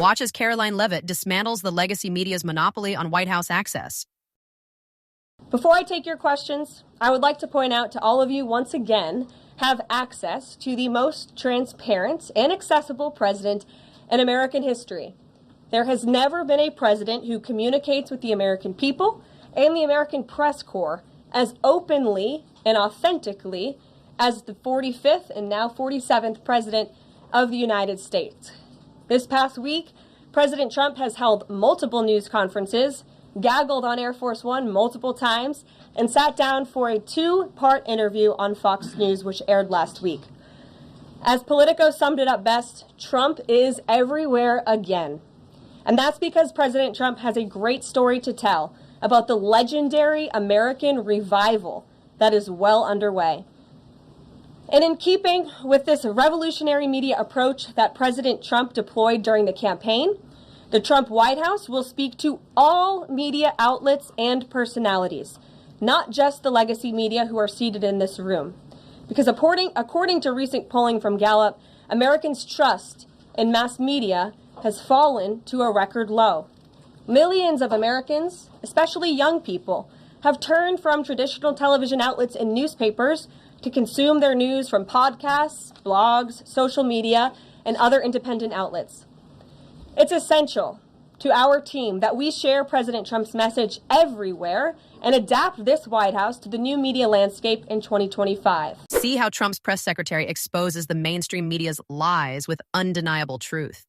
Watch as Karoline Leavitt dismantles the legacy media's monopoly on White House access. Before I take your questions, I would like to point out to all of you once again have access to the most transparent and accessible president in American history. There has never been a president who communicates with the American people and the American press corps as openly and authentically as the 45th and now 47th president of the United States. This past week, President Trump has held multiple news conferences, gaggled on Air Force One multiple times, and sat down for a two-part interview on Fox News, which aired last week. As Politico summed it up best, Trump is everywhere again. And that's because President Trump has a great story to tell about the legendary American revival that is well underway. And in keeping with this revolutionary media approach that President Trump deployed during the campaign, the Trump White House will speak to all media outlets and personalities, not just the legacy media who are seated in this room. Because according to recent polling from Gallup, Americans' trust in mass media has fallen to a record low. Millions of Americans, especially young people, have turned from traditional television outlets and newspapers to consume their news from podcasts, blogs, social media, and other independent outlets. It's essential to our team that we share President Trump's message everywhere and adapt this White House to the new media landscape in 2025. See how Trump's press secretary exposes the mainstream media's lies with undeniable truth.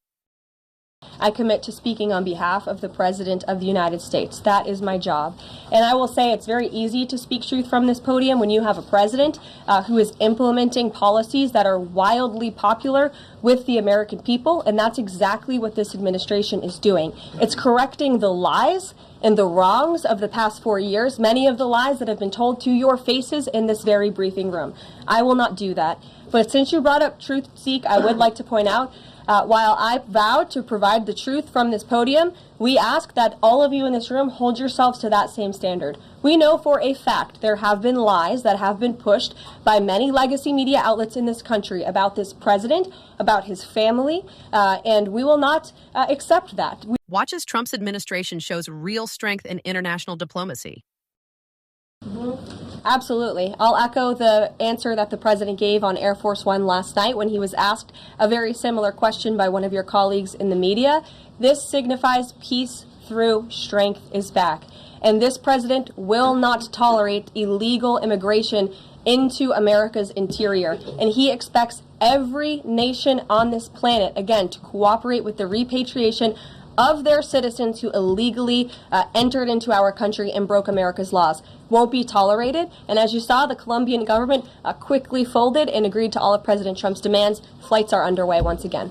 I commit to speaking on behalf of the President of the United States. That is my job. And I will say it's very easy to speak truth from this podium when you have a president who is implementing policies that are wildly popular with the American people, and that's exactly what this administration is doing. It's correcting the lies and the wrongs of the past 4 years, many of the lies that have been told to your faces in this very briefing room. I will not do that. But since you brought up Truth Seek, I would like to point out while I vow to provide the truth from this podium, we ask that all of you in this room hold yourselves to that same standard. We know for a fact there have been lies that have been pushed by many legacy media outlets in this country about this president, about his family, and we will not accept that. Watch as Trump's administration shows real strength in international diplomacy. Absolutely. I'll echo the answer that the president gave on Air Force One last night when he was asked a very similar question by one of your colleagues in the media. This signifies peace through strength is back. And this president will not tolerate illegal immigration into America's interior. And he expects every nation on this planet, again, to cooperate with the repatriation of their citizens who illegally entered into our country and broke America's laws. Won't be tolerated. And as you saw, the Colombian government quickly folded and agreed to all of President Trump's demands. Flights are underway once again.